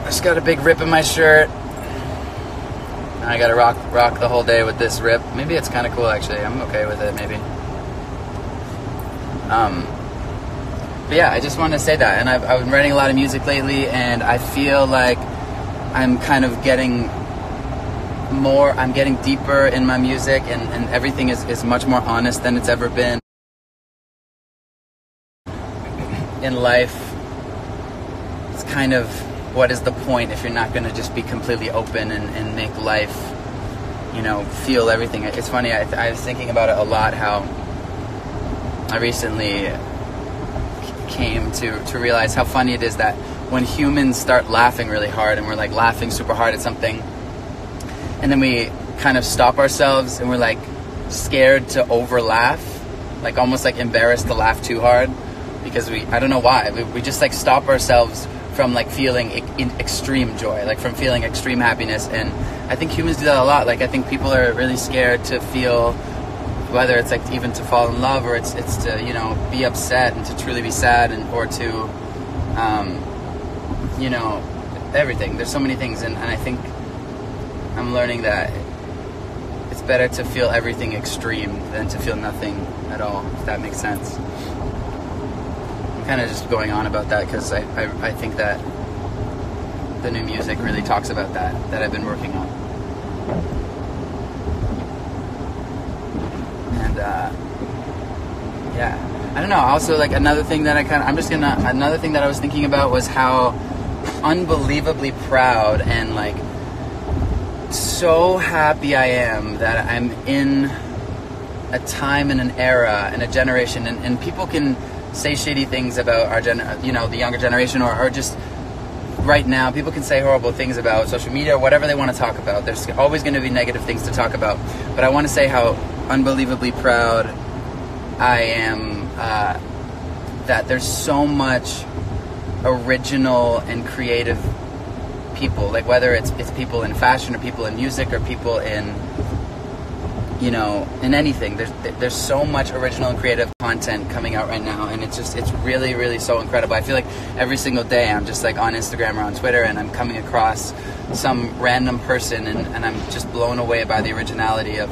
just got a big rip in my shirt. I gotta rock the whole day with this rip. Maybe it's kind of cool, actually. I'm okay with it, maybe. But yeah, I just wanted to say that. And I've been writing a lot of music lately, and I feel like I'm kind of getting more, I'm getting deeper in my music, and everything is much more honest than it's ever been. In life, it's kind of, what is the point if you're not going to just be completely open and make life, you know, feel everything. It's funny, I was thinking about it a lot, how I recently came to realize how funny it is that when humans start laughing really hard, and we're like laughing super hard at something, and then we kind of stop ourselves and we're like scared to over laugh, like almost like embarrassed to laugh too hard, because I don't know why, we just like stop ourselves from like feeling extreme joy, like from feeling extreme happiness. And I think humans do that a lot. Like I think people are really scared to feel, whether it's like even to fall in love, or it's to, you know, be upset and to truly be sad, and or to you know, everything. There's so many things, and I think I'm learning that it's better to feel everything extreme than to feel nothing at all, if that makes sense. I'm kind of just going on about that because I think that the new music really talks about that I've been working on. And yeah, I don't know. Also, like another thing that another thing that I was thinking about was how unbelievably proud and like so happy I am that I'm in a time and an era and a generation, and people can say shitty things about our the younger generation, or just right now people can say horrible things about social media or whatever they want to talk about. There's always going to be negative things to talk about, but I want to say how unbelievably proud I am that there's so much original and creative people, like whether it's people in fashion or people in music or people in, you know, in anything. There's so much original and creative content coming out right now, and it's really, really so incredible. I feel like every single day I'm just like on Instagram or on Twitter, and I'm coming across some random person, and I'm just blown away by the originality of,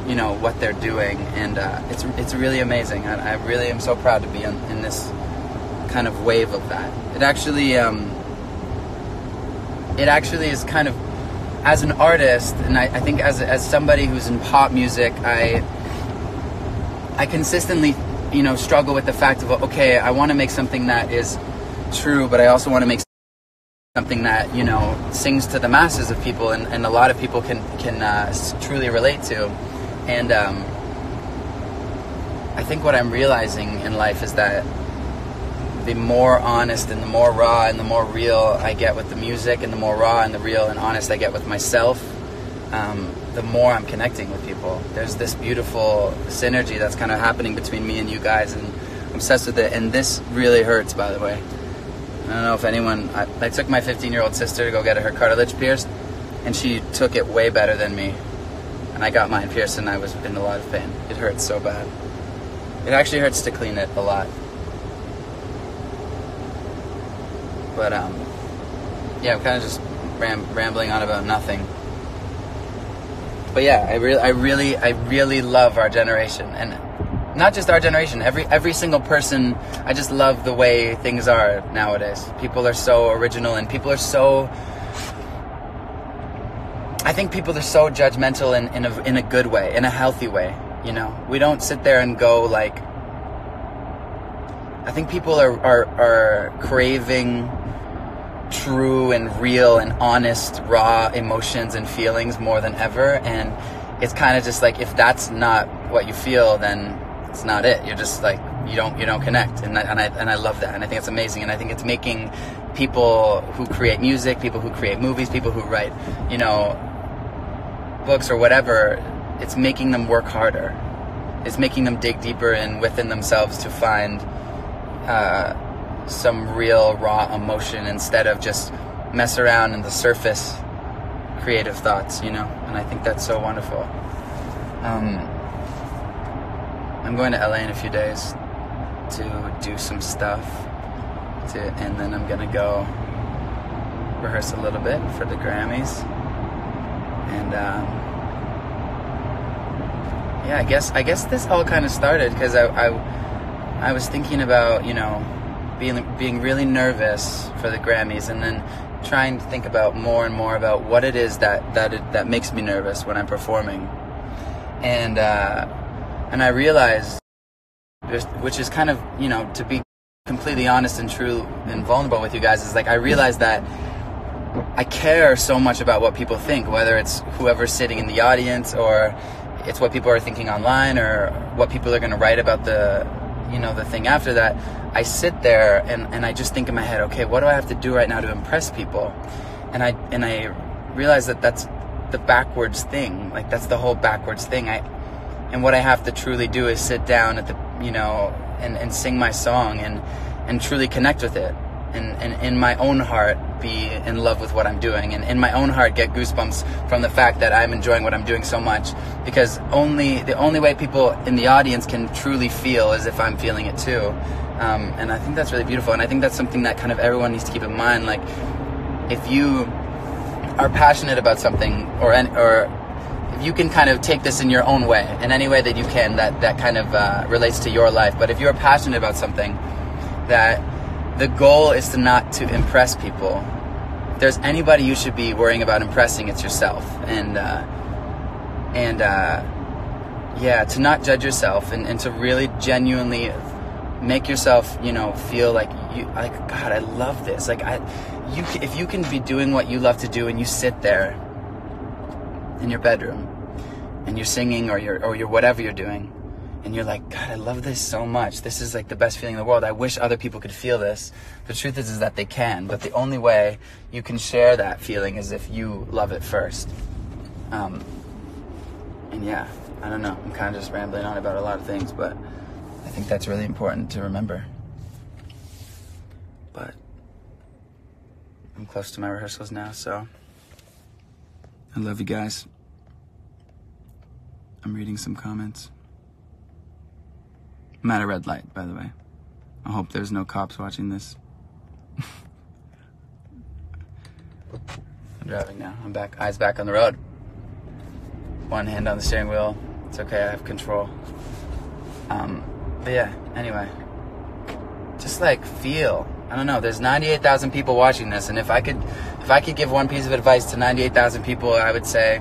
you know, what they're doing, and it's really amazing. I really am so proud to be in this kind of wave of that. It actually is kind of, as an artist, and I think as somebody who's in pop music, I consistently, you know, struggle with the fact of, okay, I want to make something that is true, but I also want to make something that, you know, sings to the masses of people, and a lot of people can truly relate to. And I think what I'm realizing in life is that the more honest and the more raw and the more real I get with the music, and the more raw and the real and honest I get with myself, the more I'm connecting with people. There's this beautiful synergy that's kind of happening between me and you guys, and I'm obsessed with it. And this really hurts, by the way. I don't know if anyone, I took my 15-year-old sister to go get her cartilage pierced, and she took it way better than me. And I got mine pierced, and I was in a lot of pain. It hurts so bad. It actually hurts to clean it a lot. But yeah, I'm kind of just rambling on about nothing. But yeah, I really love our generation, and not just our generation. Every single person. I just love the way things are nowadays. People are so original, and people are so. I think people are so judgmental in a good way, in a healthy way. You know, we don't sit there and go like. I think people are craving true and real and honest, raw emotions and feelings more than ever, and it's kind of just like, if that's not what you feel, then it's not it. You're just like, you don't connect, and I love that, and I think it's amazing, and I think it's making people who create music, people who create movies, people who write, you know, books or whatever, it's making them work harder. It's making them dig deeper within themselves to find some real raw emotion, instead of just mess around in the surface creative thoughts, you know. And I think that's so wonderful. I'm going to LA in a few days to do some stuff, and then I'm gonna go rehearse a little bit for the Grammys. And yeah, I guess this all kind of started because I was thinking about, you know, being really nervous for the Grammys, and then trying to think about more and more about what it is that makes me nervous when I'm performing. And I realized, which is kind of, you know, to be completely honest and true and vulnerable with you guys, is like I realized that I care so much about what people think, whether it's whoever's sitting in the audience, or it's what people are thinking online, or what people are going to write about the, you know, the thing after that. I sit there and I just think in my head, okay, what do I have to do right now to impress people? And I realize that that's the backwards thing. Like, that's the whole backwards thing. And what I have to truly do is sit down at the, you know, and sing my song and truly connect with it. And in my own heart be in love with what I'm doing, and in my own heart get goosebumps from the fact that I'm enjoying what I'm doing so much, because the only way people in the audience can truly feel is if I'm feeling it too. And I think that's really beautiful, and I think that's something that kind of everyone needs to keep in mind. Like, if you are passionate about something, or if you can kind of take this in your own way, in any way that you can, that kind of relates to your life. But if you're passionate about something, that the goal is not to impress people. If there's anybody you should be worrying about impressing, it's yourself. And yeah, to not judge yourself, and to really genuinely make yourself, you know, feel like God, I love this. Like, if you can be doing what you love to do, and you sit there in your bedroom and you're singing, or you're whatever you're doing, and you're like, God, I love this so much. This is like the best feeling in the world. I wish other people could feel this. The truth is that they can, but the only way you can share that feeling is if you love it first. And yeah, I don't know. I'm kind of just rambling on about a lot of things, but I think that's really important to remember. But I'm close to my rehearsals now, so I love you guys. I'm reading some comments. I'm at a red light, by the way. I hope there's no cops watching this. I'm driving now. I'm back. Eyes back on the road. One hand on the steering wheel. It's okay, I have control. But yeah, anyway. Just like feel. I don't know, there's 98,000 people watching this, and if I could give one piece of advice to 98,000 people, I would say,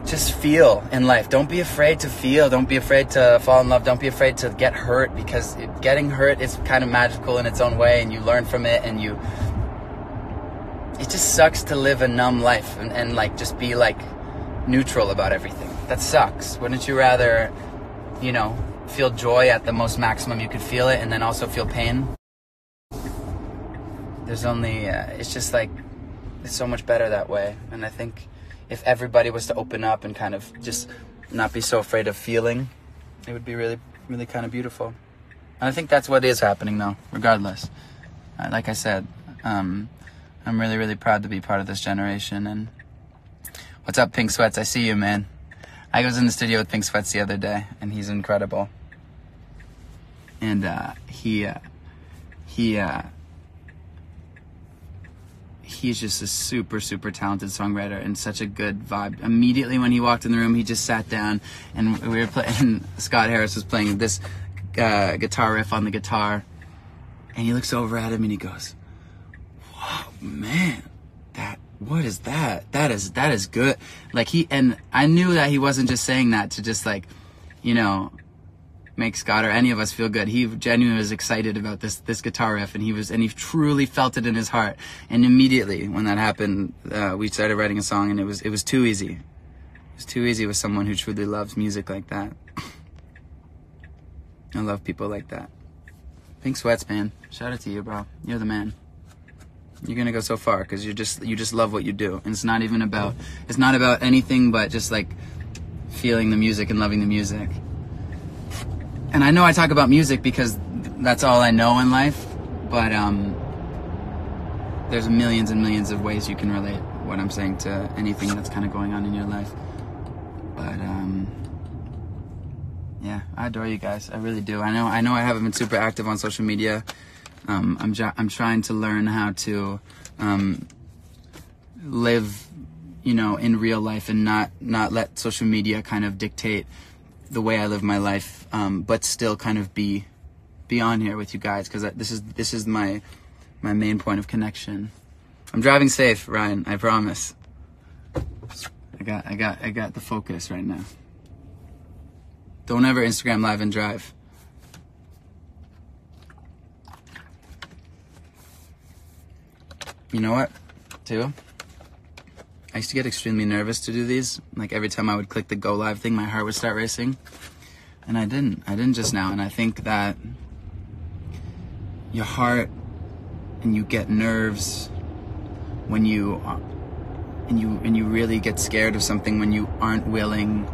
just feel in life. Don't be afraid to feel. Don't be afraid to fall in love. Don't be afraid to get hurt, because getting hurt is kind of magical in its own way, and you learn from it, and it just sucks to live a numb life and like just be like neutral about everything. That sucks. Wouldn't you rather, you know, feel joy at the most maximum you could feel it, and then also feel pain? There's only, it's just like, it's so much better that way. And I think if everybody was to open up and kind of just not be so afraid of feeling, it would be really, really kind of beautiful. And I think that's what is happening, though, regardless. Like I said, I'm really, really proud to be part of this generation. And what's up, Pink Sweats? I see you, man. I was in the studio with Pink Sweats the other day, and he's incredible. And he's just a super, super talented songwriter and such a good vibe. Immediately when he walked in the room, he just sat down, and we were playing. Scott Harris was playing this guitar riff on the guitar, and he looks over at him and he goes, "Whoa, man, what is that? That is good." Like, and I knew that he wasn't just saying that to just, like, you know, make Scott or any of us feel good. He genuinely was excited about this guitar riff, and he truly felt it in his heart. And immediately when that happened, we started writing a song, and it was too easy. It was too easy with someone who truly loves music like that. I love people like that. Pink Sweats, man. Shout out to you, bro. You're the man. You're gonna go so far because you just love what you do, and it's not about anything but just like feeling the music and loving the music. And I know I talk about music because that's all I know in life, but there's millions and millions of ways you can relate what I'm saying to anything that's kind of going on in your life. But yeah, I adore you guys. I really do. I know I haven't been super active on social media. I'm trying to learn how to live, you know, in real life and not let social media kind of dictate the way I live my life, but still kind of be on here with you guys, because this is my main point of connection. I'm driving safe, Ryan, I promise. I got the focus right now. Don't ever Instagram live and drive. You know what, too? I used to get extremely nervous to do these. Like every time I would click the go live thing, my heart would start racing. And I didn't just now. And I think that your heart, and you get nerves when you really get scared of something when you aren't willing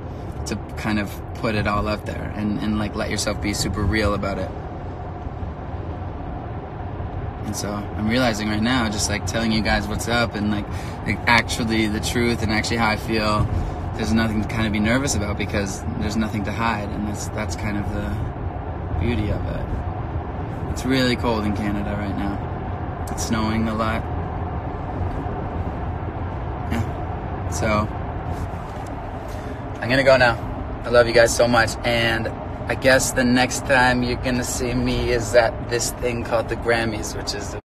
to kind of put it all out there and like let yourself be super real about it. And so I'm realizing right now, just like telling you guys what's up and like actually the truth and actually how I feel, there's nothing to kind of be nervous about because there's nothing to hide, and that's kind of the beauty of it. It's really cold in Canada right now. It's snowing a lot. Yeah. So I'm gonna go now. I love you guys so much, and I guess the next time you're gonna see me is at this thing called the Grammys, which is